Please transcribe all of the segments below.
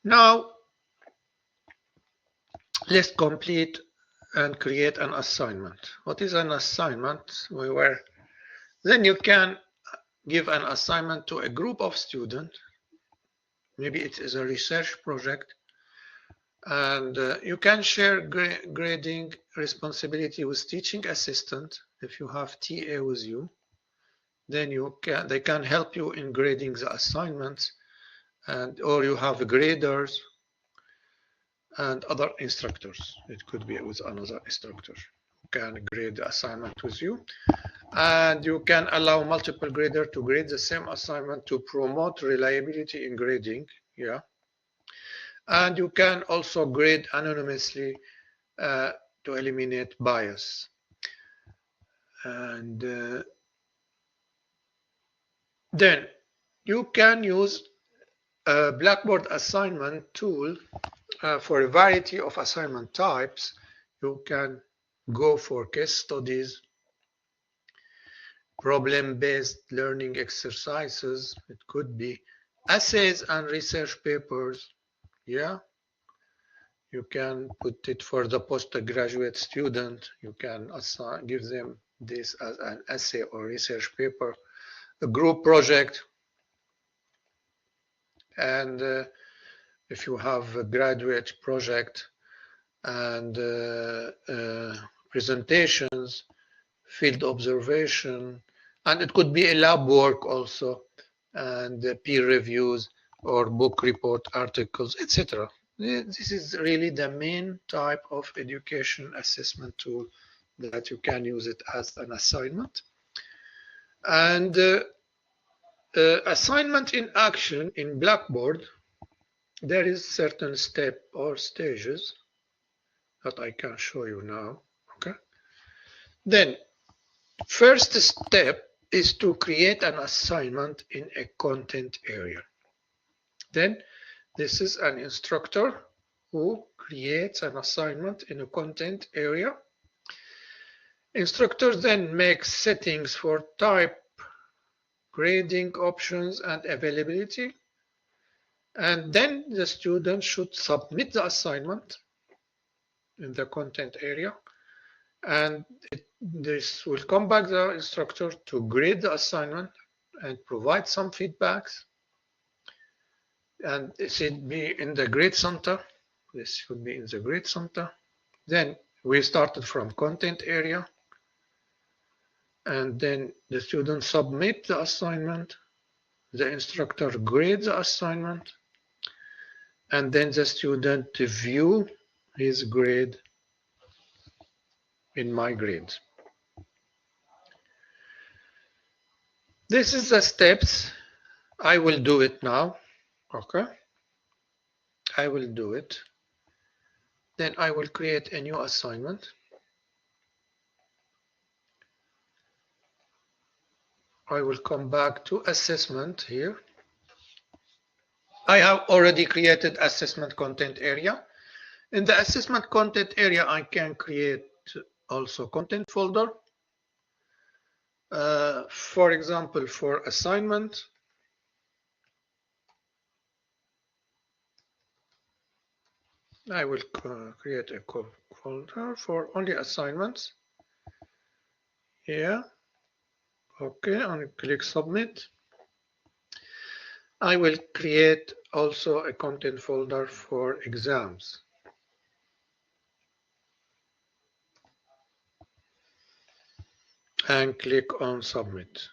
Now let's complete and create an assignment. What is an assignment? Then you can give an assignment to a group of students. Maybe it is a research project, and you can share grading responsibility with teaching assistant. If you have TA with you, then they can help you in grading the assignments, or you have graders and other instructors. It could be with another instructor who can grade the assignment with you. And you can allow multiple graders to grade the same assignment to promote reliability in grading. Yeah. And you can also grade anonymously to eliminate bias. And then you can use a Blackboard assignment tool for a variety of assignment types. You can go for case studies, problem-based learning exercises. It could be essays and research papers. Yeah. You can put it for the postgraduate student. You can give them this as an essay or research paper, a group project. And if you have a graduate project and presentations, field observation, and it could be a lab work also, and peer reviews or book report articles, etc. This is really the main type of education assessment tool that you can use it as an assignment. And assignment in action in Blackboard, there is certain step or stages that I can show you now. Okay. Then first step is to create an assignment in a content area. Then this is an instructor who creates an assignment in a content area. Instructor then makes settings for type, grading options, and availability. And then the student should submit the assignment in the content area. And this will come back the instructor to grade the assignment and provide some feedbacks. And it should be in the grade center. This should be in the grade center. Then we started from content area. And then the student submit the assignment. The instructor grades the assignment. And then the student view his grade in my grades. This is the steps. I will do it now. Okay. I will do it. Then I will create a new assignment. I will come back to assessment here. I have already created assessment content area. In the assessment content area, I can create also content folder. For example, for assignment, I will create a folder for only assignments. Here. Okay, and click submit. I will create also a content folder for exams. And click on submit.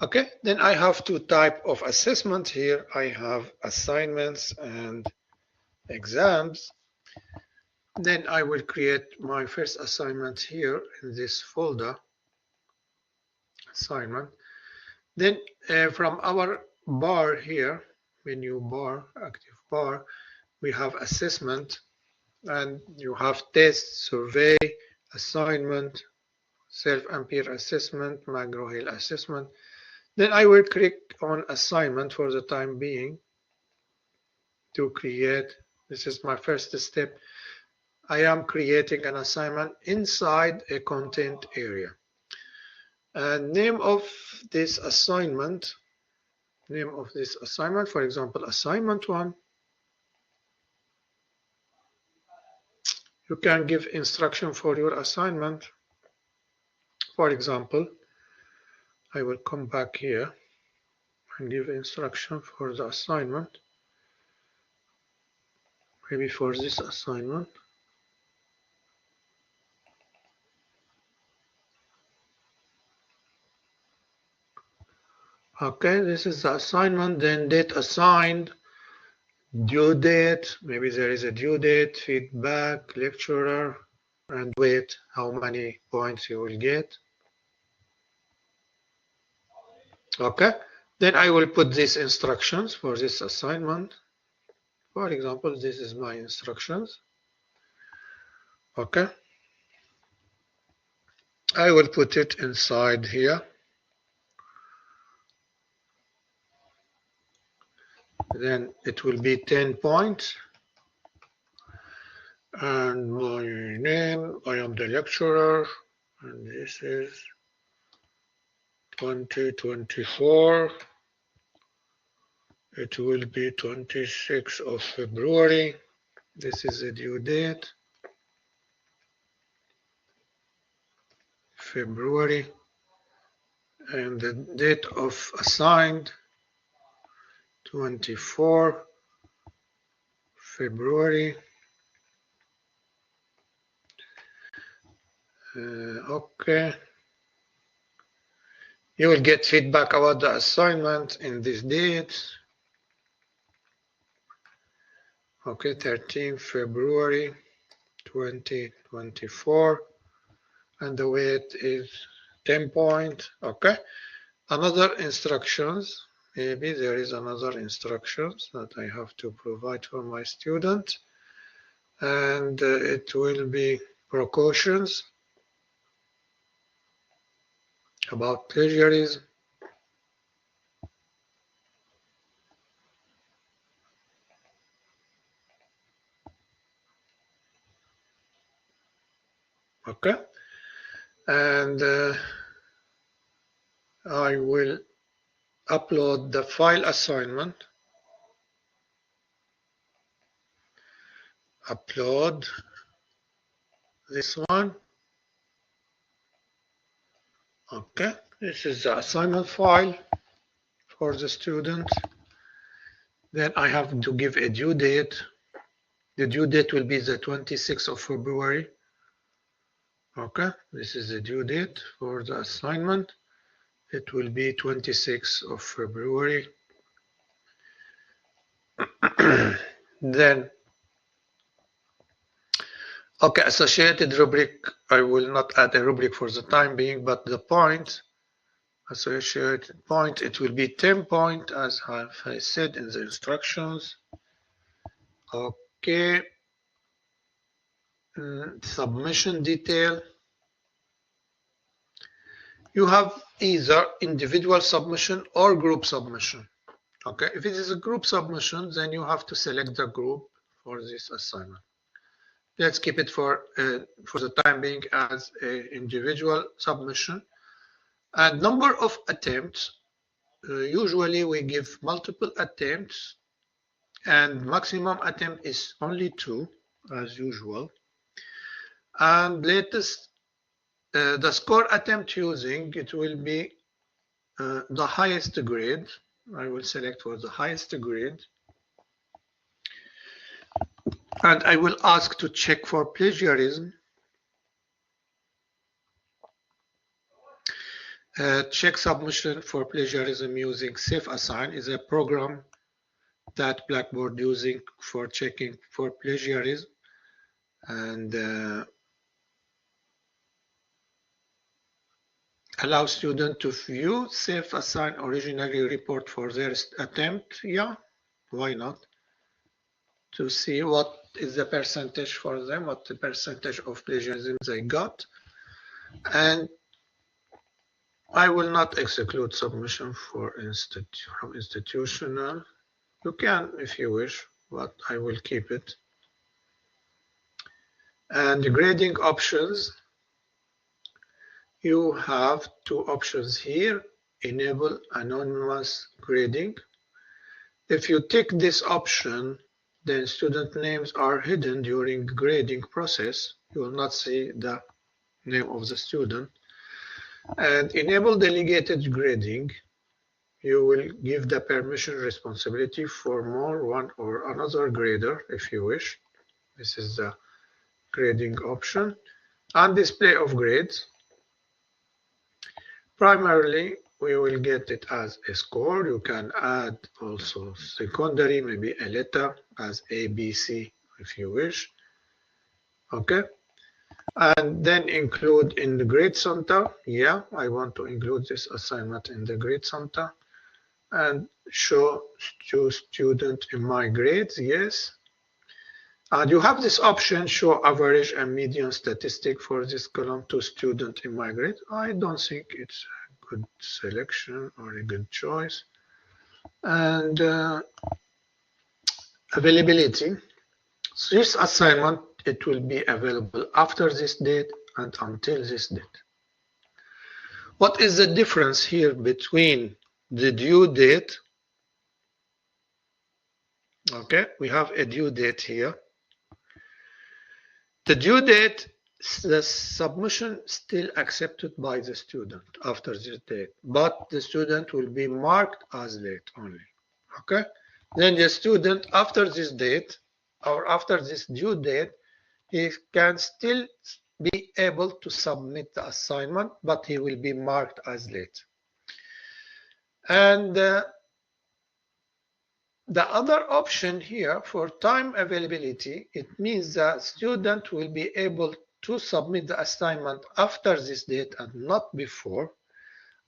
Okay, then I have two types of assessment here. I have assignments and exams. Then I will create my first assignment here in this folder, assignment. Then from our bar here, menu bar, active bar, we have assessment, and you have test, survey, assignment, self and peer assessment, McGraw-Hill assessment. Then I will click on assignment for the time being to create. This is my first step. I am creating an assignment inside a content area. And name of this assignment, name of this assignment, for example, assignment 1. You can give instruction for your assignment. For example, I will come back here and give instruction for the assignment. Maybe for this assignment. Okay, this is the assignment, then date assigned, due date, maybe there is a due date, feedback, lecturer, and weight, how many points you will get. Okay, then I will put these instructions for this assignment. For example, this is my instructions. Okay, I will put it inside here. Then it will be 10 points. And my name, I am the lecturer, and this is 2024. It will be 26th of February. This is the due date. February. And the date of assigned, 24 February. Okay. You will get feedback about the assignment in this date. Okay, 13 February 2024. And the weight is 10 point. Okay. Another instructions. Maybe there is another instructions that I have to provide for my student. And it will be precautions about plagiarism. Okay. And I will upload the file assignment. Upload this one. Okay, this is the assignment file for the student. Then I have to give a due date. The due date will be the 26th of February. Okay, this is the due date for the assignment. It will be 26th of February. Then, okay, associated rubric, I will not add a rubric for the time being, but the point, associated point, it will be 10 point as I said in the instructions. Okay, submission detail. You have either individual submission or group submission. Okay, if it is a group submission, then you have to select the group for this assignment. Let's keep it for the time being as an individual submission. And number of attempts, usually we give multiple attempts, and maximum attempt is only 2 as usual. And latest, the score attempt using, it will be the highest grade. I will select for the highest grade. And I will ask to check for plagiarism. Check submission for plagiarism using Safe Assign is a program that Blackboard using for checking for plagiarism. And allow students to view Safe Assign originally report for their attempt. Yeah, why not? To see what is the percentage for them, what the percentage of plagiarism they got. And I will not exclude submission for from institutional. You can if you wish, but I will keep it. And the grading options, you have 2 options here, enable anonymous grading. If you tick this option, then student names are hidden during grading process. You will not see the name of the student. And enable delegated grading. You will give the permission responsibility for more one or another grader if you wish. This is the grading option. And display of grades. Primarily, we will get it as a score. You can add also secondary, maybe a letter as A, B, C if you wish. Okay. And then include in the grade center. Yeah, I want to include this assignment in the grade center. And show to student in my grades. Yes. And you have this option, show average and median statistic for this column to student in my grade. I don't think it's a good selection or a good choice. And availability. So this assignment, it will be available after this date and until this date. What is the difference here between the due date? Okay, we have a due date here. The due date, the submission still accepted by the student after this date, but the student will be marked as late only. Okay. Then the student after this date or after this due date, he can still be able to submit the assignment, but he will be marked as late. And the other option here for time availability, it means the student will be able to submit the assignment after this date and not before.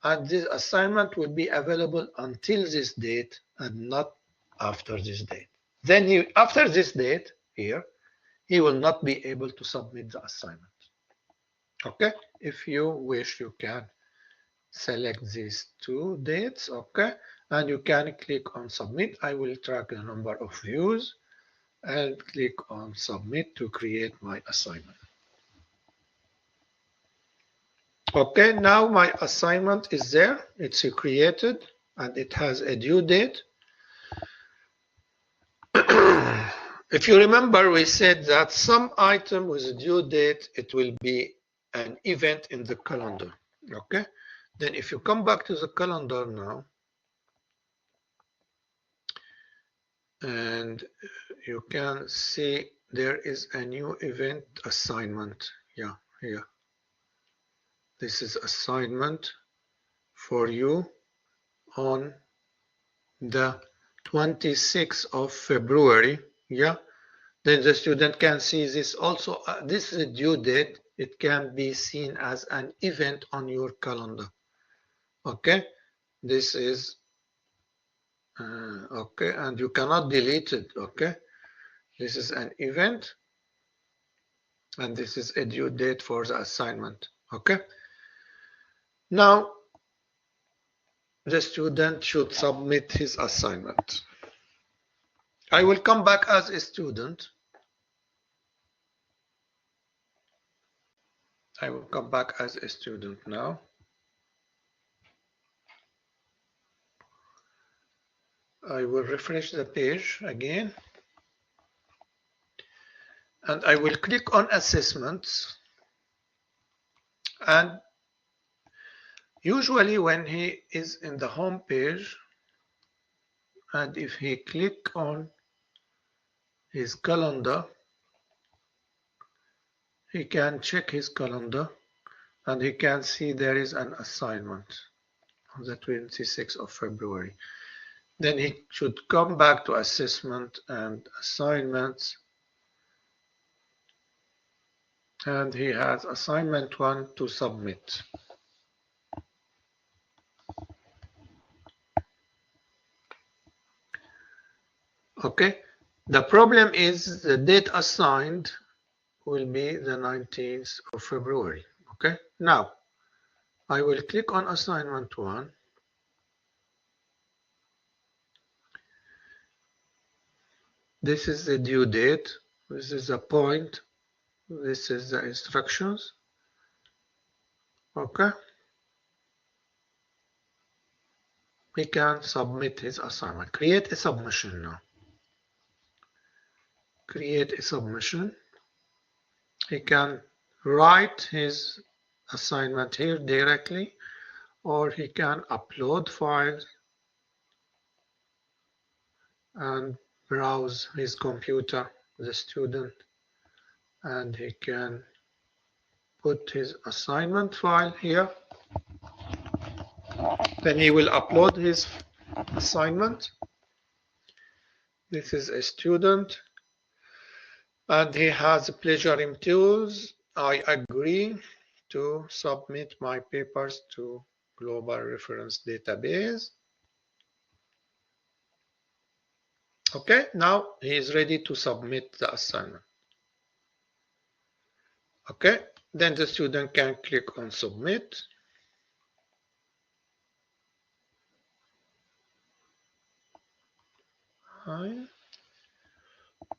And this assignment will be available until this date and not after this date. Then after this date here, he will not be able to submit the assignment. Okay, if you wish, you can select these two dates. Okay, and you can click on submit. I will track the number of views and click on submit to create my assignment. Okay, now my assignment is there. It's created and it has a due date. If you remember, we said that some item with a due date, it will be an event in the calendar. Okay, then if you come back to the calendar now, and you can see there is a new event assignment. Yeah, here. This is assignment for you on the 26th of February. Yeah, then the student can see this also. This is a due date. It can be seen as an event on your calendar. Okay, this is okay, and you cannot delete it. Okay, this is an event, and this is a due date for the assignment. Okay, now the student should submit his assignment. I will come back as a student. I will come back as a student now. I will refresh the page again. And I will click on assessments. And usually when he is in the home page, and if he click on his calendar, he can check his calendar and he can see there is an assignment on the 26th of February. Then he should come back to assessment and assignments. And he has assignment 1 to submit. Okay, the problem is the date assigned will be the 19th of February. Okay, now I will click on assignment 1. This is the due date. This is the point. This is the instructions. Okay. he can submit his assignment. Create a submission now. Create a submission. He can write his assignment here directly, or he can upload files and browse his computer, the student, and he can put his assignment file here. Then he will upload his assignment. This is a student, and he has plagiarism tools. I agree to submit my papers to global reference database. Okay, now he is ready to submit the assignment. Okay, then the student can click on submit. Hi.